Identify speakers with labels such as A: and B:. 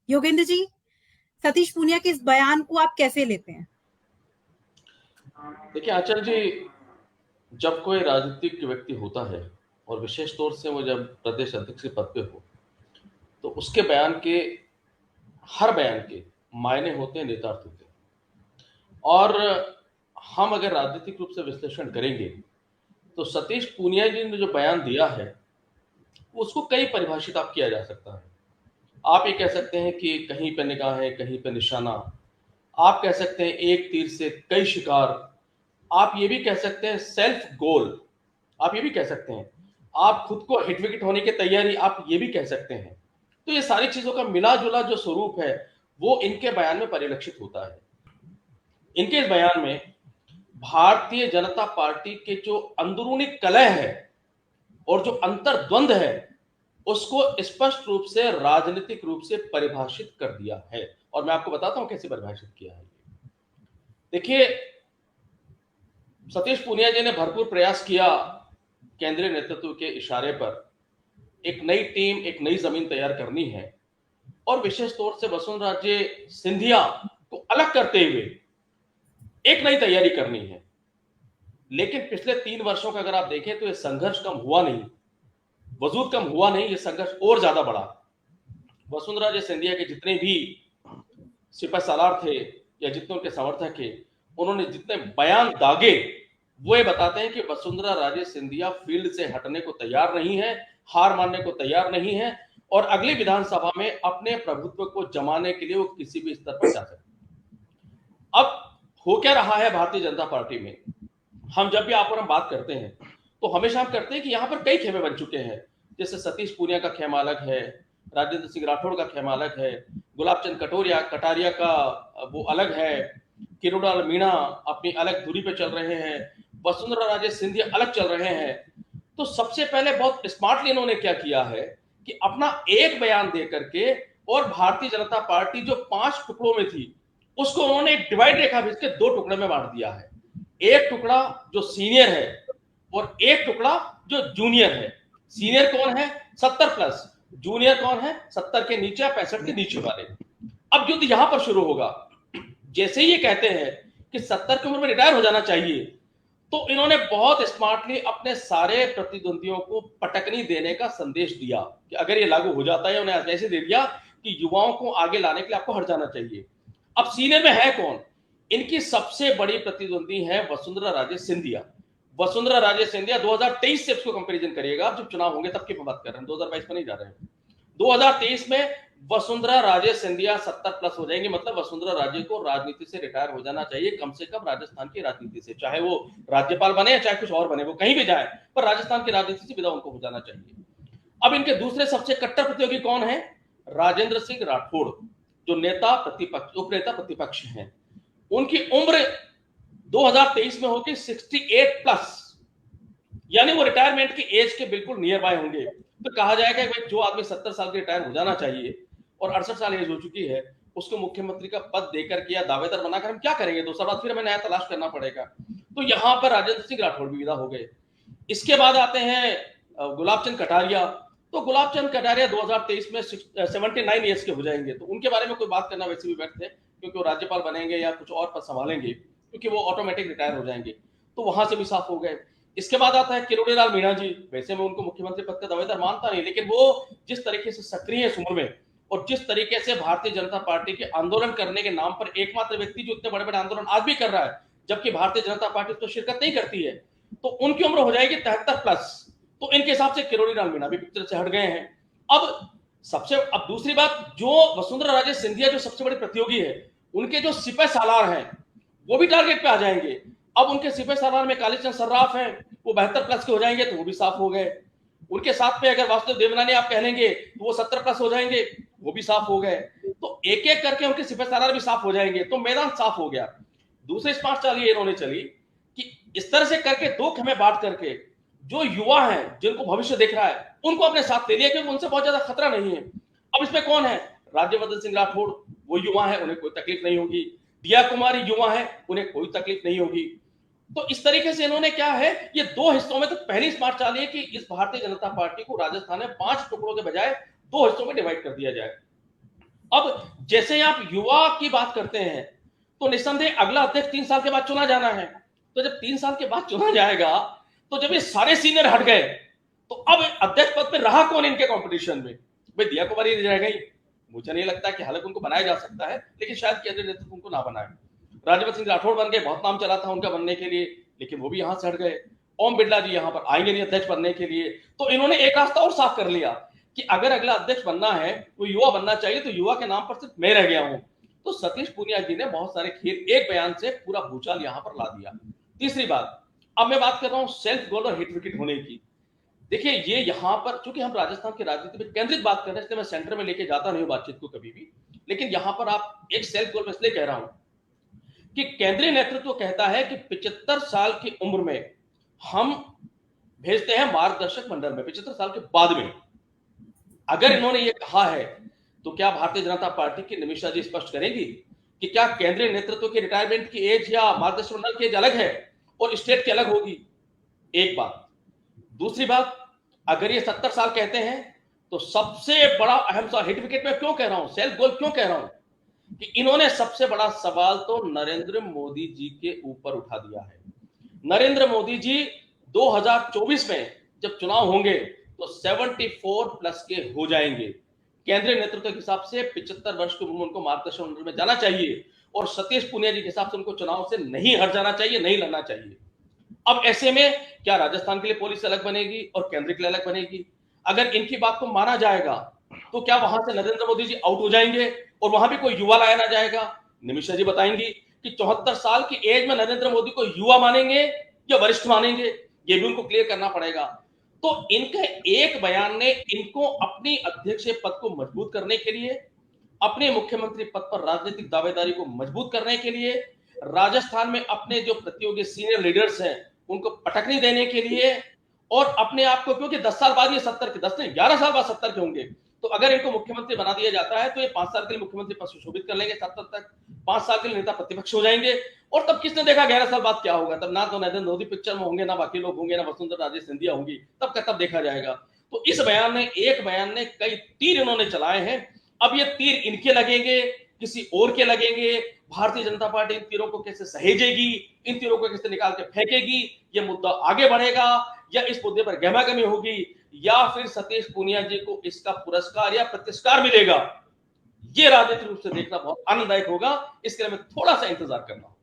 A: योगेंद्र जी, सतीश पूनिया के इस बयान को आप कैसे लेते हैं?
B: देखिए आंचल जी, जब कोई राजनीतिक व्यक्ति होता है और विशेष तौर से वो जब प्रदेश अध्यक्ष के पद पे हो, तो उसके बयान के, हर बयान के मायने होते हैं, नेतार्थ होते हैं। और हम अगर राजनीतिक रूप से विश्लेषण करेंगे तो सतीश पूनिया जी ने जो बयान दिया है उसको कई परिभाषित आप किया जा सकता है। आप ये कह सकते हैं कि कहीं पे निगाहें, कहीं पे निशाना। आप कह सकते हैं एक तीर से कई शिकार। आप ये भी कह सकते हैं सेल्फ गोल। आप ये भी कह सकते हैं आप खुद को हिट विकेट होने की तैयारी, आप ये भी कह सकते हैं। तो ये सारी चीजों का मिला जुला जो स्वरूप है वो इनके बयान में परिलक्षित होता है। इनके इस बयान में भारतीय जनता पार्टी के जो अंदरूनी कलह है और जो अंतर्द्वंद है उसको स्पष्ट रूप से राजनीतिक रूप से परिभाषित कर दिया है। और मैं आपको बताता हूं कैसे परिभाषित किया है। देखिए, सतीश पूनिया जी ने भरपूर प्रयास किया केंद्रीय नेतृत्व के इशारे पर एक नई टीम, एक नई जमीन तैयार करनी है और विशेष तौर से वसुंधरा राजे सिंधिया को अलग करते हुए एक नई तैयारी करनी है। लेकिन पिछले 3 वर्षों का अगर आप देखें तो यह संघर्ष कम हुआ नहीं, वजूद कम हुआ नहीं, यह संघर्ष और ज्यादा बढ़ा। वसुंधरा राजे सिंधिया के जितने भी सिपह सालार थे या जितने उनके समर्थक थे, उन्होंने जितने बयान दागे वो ये बताते हैं कि वसुंधरा राजे सिंधिया फील्ड से हटने को तैयार नहीं है, हार मानने को तैयार नहीं है और अगली विधानसभा में अपने प्रभुत्व को जमाने के लिए वो किसी भी स्तर पर जा सकते। अब हो क्या रहा है भारतीय जनता पार्टी में, हम जब भी आप और हम बात करते हैं तो हमेशा हम करते हैं कि यहां पर कई खेमे बन चुके हैं। जैसे सतीश पूनिया का खेमा अलग है, राजेंद्र सिंह राठौड़ का खेमा अलग है, गुलाब चंद कटारिया का वो अलग है, किरोड़लाल मीणा अपनी अलग धुरी पे चल रहे हैं, वसुंधरा राजे सिंधिया अलग चल रहे हैं। तो सबसे पहले बहुत स्मार्टली इन्होंने क्या किया है कि अपना एक बयान दे करके और भारतीय जनता पार्टी जो 5 टुकड़ों में थी उसको उन्होंने एक डिवाइड रेखा खींच के 2 टुकड़े में बांट दिया है। एक टुकड़ा जो सीनियर है और एक टुकड़ा जो जूनियर है। सीनियर कौन है? 70 प्लस। जूनियर कौन है? 70 के नीचे, 65 के नीचे वाले। अब युद्ध यहां पर शुरू होगा। जैसे ही ये कहते हैं कि 70 की उम्र में रिटायर हो जाना चाहिए, तो इन्होंने बहुत स्मार्टली अपने सारे प्रतिद्वंदियों को पटकनी देने का संदेश दिया कि अगर ये लागू हो जाता है, उन्हें ऐसे दे दिया कि युवाओं को आगे लाने के लिए आपको हट जाना चाहिए। अब सीनियर में है कौन? इनकी सबसे बड़ी प्रतिद्वंदी है वसुंधरा राजे सिंधिया। वसुंधरा राजे सिंधिया 2023 से इसको कंपैरिजन करिएगा, आप जब चुनाव होंगे तब की बात कर रहे हैं, 2022 में नहीं जा रहे हैं। 2023 में वसुंधरा राजे सिंधिया 70 प्लस हो जाएंगे, मतलब वसुंधरा राजे को राजनीति से रिटायर हो जाना चाहिए, कम से कम राजस्थान की राजनीति से। चाहे वो राज्यपाल बने या चाहे कुछ और बने, वो कहीं भी जाए, पर राजस्थान की राजनीति से विदा उनको हो जाना चाहिए। अब इनके दूसरे सबसे कट्टर प्रतियोगी कौन है? राजेंद्र सिंह राठौड़, जो नेता प्रतिपक्ष, उपनेता प्रतिपक्ष हैं। उनकी उम्र 2023 में होगी 68 प्लस, यानी वो रिटायरमेंट की एज के बिल्कुल नियर बाय होंगे। तो कहा जाएगा कि जो आदमी 70 साल के रिटायर हो जाना चाहिए और 68 साल एज हो चुकी है, उसको मुख्यमंत्री का पद देकर के या दावेदार बनाकर हम क्या करेंगे? दूसरा बात फिर हमें नया तलाश करना पड़ेगा। तो यहां पर राजेंद्र सिंह राठौड़ भी विदा हो गए। इसके बाद आते हैं गुलाब चंद कटारिया। तो गुलाब चंद कटारिया 2023 में 79 ईयर्स के हो जाएंगे। तो उनके बारे में कोई बात करना वैसे भी व्यर्थ है, क्योंकि वो राज्यपाल बनेंगे या कुछ और पद संभालेंगे, क्योंकि वो ऑटोमेटिक रिटायर हो जाएंगे। तो वहां से भी साफ हो गए। इसके बाद आता है किरोड़ीलाल मीणा जी। वैसे मैं उनको मुख्यमंत्री पद का दावेदार मानता नहीं, लेकिन वो जिस तरीके से सक्रिय है इस उम्र में और जिस तरीके से भारतीय जनता पार्टी के आंदोलन करने के नाम पर एकमात्र व्यक्ति जो इतने बड़े बड़े आंदोलन आज भी कर रहा है, जबकि भारतीय जनता पार्टी उसमें शिरकत नहीं करती है, तो उनकी उम्र हो जाएगी 73 प्लस। तो इनके हिसाब से किरोड़ीलाल मीणा भी पिक्चर से हट गए हैं। अब दूसरी बात, जो वसुंधरा राजे सिंधिया जो सबसे बड़ी प्रतियोगी है, उनके जो सिपह सालार हैं वो भी टारगेट पे आ जाएंगे। अब उनके सिपह सालार में कालीचंद सर्राफ हैं, वो 72 प्लस के हो जाएंगे, तो वो भी साफ हो गए। उनके साथ में अगर वासुदेव देवनानी आप कह लेंगे तो वो 70 प्लस हो जाएंगे, वो भी साफ हो गए। तो एक एक करके उनके सिपह सालार भी साफ हो जाएंगे, तो मैदान साफ हो गया। दूसरी स्मार्ट चाल ये इन्होंने चली कि इस तरह से करके 2 खेमे बांट करके जो युवा हैं, जिनको भविष्य देख रहा है, उनको अपने साथ ले लिया, क्योंकि उनसे बहुत ज्यादा खतरा नहीं है। अब इसमें कौन है? राज्यवर्धन सिंह राठौड़, वो युवा है, उन्हें कोई तकलीफ नहीं होगी। दिया कुमारी युवा है, उन्हें कोई तकलीफ नहीं होगी। तो इस तरीके से इन्होंने क्या है, ये 2 हिस्सों में, तो पहली स्मार्ट चाल है कि इस भारतीय जनता पार्टी को राजस्थान में 5 टुकड़ों के बजाय 2 हिस्सों में डिवाइड कर दिया जाए। अब जैसे ही आप युवा की बात करते हैं तो निस्संदेह अगला अध्यक्ष 3 साल के बाद चुना जाना है। तो जब 3 साल के बाद चुना जाएगा तो जब ये सारे सीनियर हट गए तो अब अध्यक्ष पद पे रहा कौन इनके कंपटीशन में? भाई दिया कुमारी रह गई। मुझे नहीं लगता कि हालांकि उनको बनाया जा सकता है, लेकिन शायद केंद्रीय नेतृत्व उनको ना बनाए। राजवंत सिंह राठौड़ बन गए, बहुत नाम चला था उनका बनने के लिए, लेकिन वो भी यहां से हट गए। ओम बिरला जी यहां पर आएंगे नहीं अध्यक्ष बनने के लिए, तो इन्होंने एक रास्ता और साफ कर लिया कि अगर अगला अध्यक्ष बनना है, वो युवा बनना चाहिए, तो युवा के नाम पर सिर्फ मैं रह गया हूं। तो सतीश पूनिया जी ने बहुत सारे खेल एक बयान से पूरा भूचाल यहां पर ला दिया। तीसरी बात, अब मैं बात कर रहा हूं सेल्फ गोल और हिट विकेट होने की। देखिए ये यहां पर, चूंकि हम राजस्थान की राजनीति में केंद्रित बात कर रहे हैं, इसलिए मैं सेंटर में लेके जाता नहीं हूं बातचीत को कभी भी, लेकिन यहां पर आप एक सेल्फ गोल में इसलिए कह रहा हूं कि केंद्रीय नेतृत्व कहता है कि 75 साल की उम्र में हम भेजते हैं मार्गदर्शक मंडल में, 75 साल के बाद में। अगर इन्होंने ये कहा है तो क्या भारतीय जनता पार्टी की निमिषा जी स्पष्ट करेंगी कि क्या केंद्रीय नेतृत्व की रिटायरमेंट की एज या मार्गदर्शक मंडल की एज अलग है और स्टेट की अलग होगी? एक बात। दूसरी बात, अगर ये 70 साल कहते हैं तो सबसे बड़ा अहम सवाल, हिट विकेट में क्यों कह रहा हूं, सेल्फ गोल क्यों कह रहा हूं, कि इन्होंने सबसे बड़ा सवाल तो नरेंद्र मोदी जी के ऊपर उठा दिया है। नरेंद्र मोदी जी 2024 में जब चुनाव होंगे तो 74 प्लस के हो जाएंगे। केंद्रीय नेतृत्व के हिसाब से 75 वर्ष की उम्र उनको मार्गदर्शक मंडल में जाना चाहिए और सतीश पूनिया जी के हिसाब से उनको चुनाव से नहीं हट जाना चाहिए, नहीं लड़ना चाहिए। अब ऐसे में क्या राजस्थान के लिए पॉलिसी अलग बनेगी और केंद्र के लिए अलग बनेगी? अगर इनकी बात को माना जाएगा तो क्या वहां से नरेंद्र मोदी जी आउट हो जाएंगे और वहां भी कोई युवा लाया ना जाएगा? निमिषा जी बताएंगी कि 74 साल की एज में नरेंद्र मोदी को युवा मानेंगे या वरिष्ठ मानेंगे, ये भी उनको क्लियर करना पड़ेगा। तो इनके एक बयान ने इनको अपनी अध्यक्ष पद को मजबूत करने के लिए, अपने मुख्यमंत्री पद पर राजनीतिक दावेदारी को मजबूत करने के लिए, राजस्थान में अपने जो प्रतियोगी सीनियर लीडर्स हैं उनको पटकनी देने के लिए, और अपने आप को, क्योंकि 10 साल बाद ये 70 के 10 नहीं 11 साल बाद 70 के होंगे, तो अगर इनको मुख्यमंत्री बना दिया जाता है तो ये 5 साल के लिए मुख्यमंत्री पद सुशोभित कर लेंगे 70 तक, 5 साल के लिए नेता प्रतिपक्ष हो जाएंगे, और तब किसने देखा 11 साल बाद क्या होगा? तब ना तो नरेंद्र मोदी पिक्चर में होंगे, ना बाकी लोग होंगे, ना वसुंधरा राजे सिंधिया होंगी, तब का तब देखा जाएगा। तो इस बयान ने, एक बयान ने कई तीर इन्होंने चलाए हैं। अब ये तीर इनके लगेंगे, किसी और के लगेंगे, भारतीय जनता पार्टी इन तीरों को कैसे सहेजेगी, इन तीरों को कैसे निकाल के फेंकेगी, ये मुद्दा आगे बढ़ेगा, या इस मुद्दे पर गहमागहमी होगी, या फिर सतीश पूनिया जी को इसका पुरस्कार या प्रतिष्कार मिलेगा। ये राजनीतिक रूप से देखना बहुत आनंददायक होगा, इसके लिए हमें थोड़ा सा इंतजार करना होगा।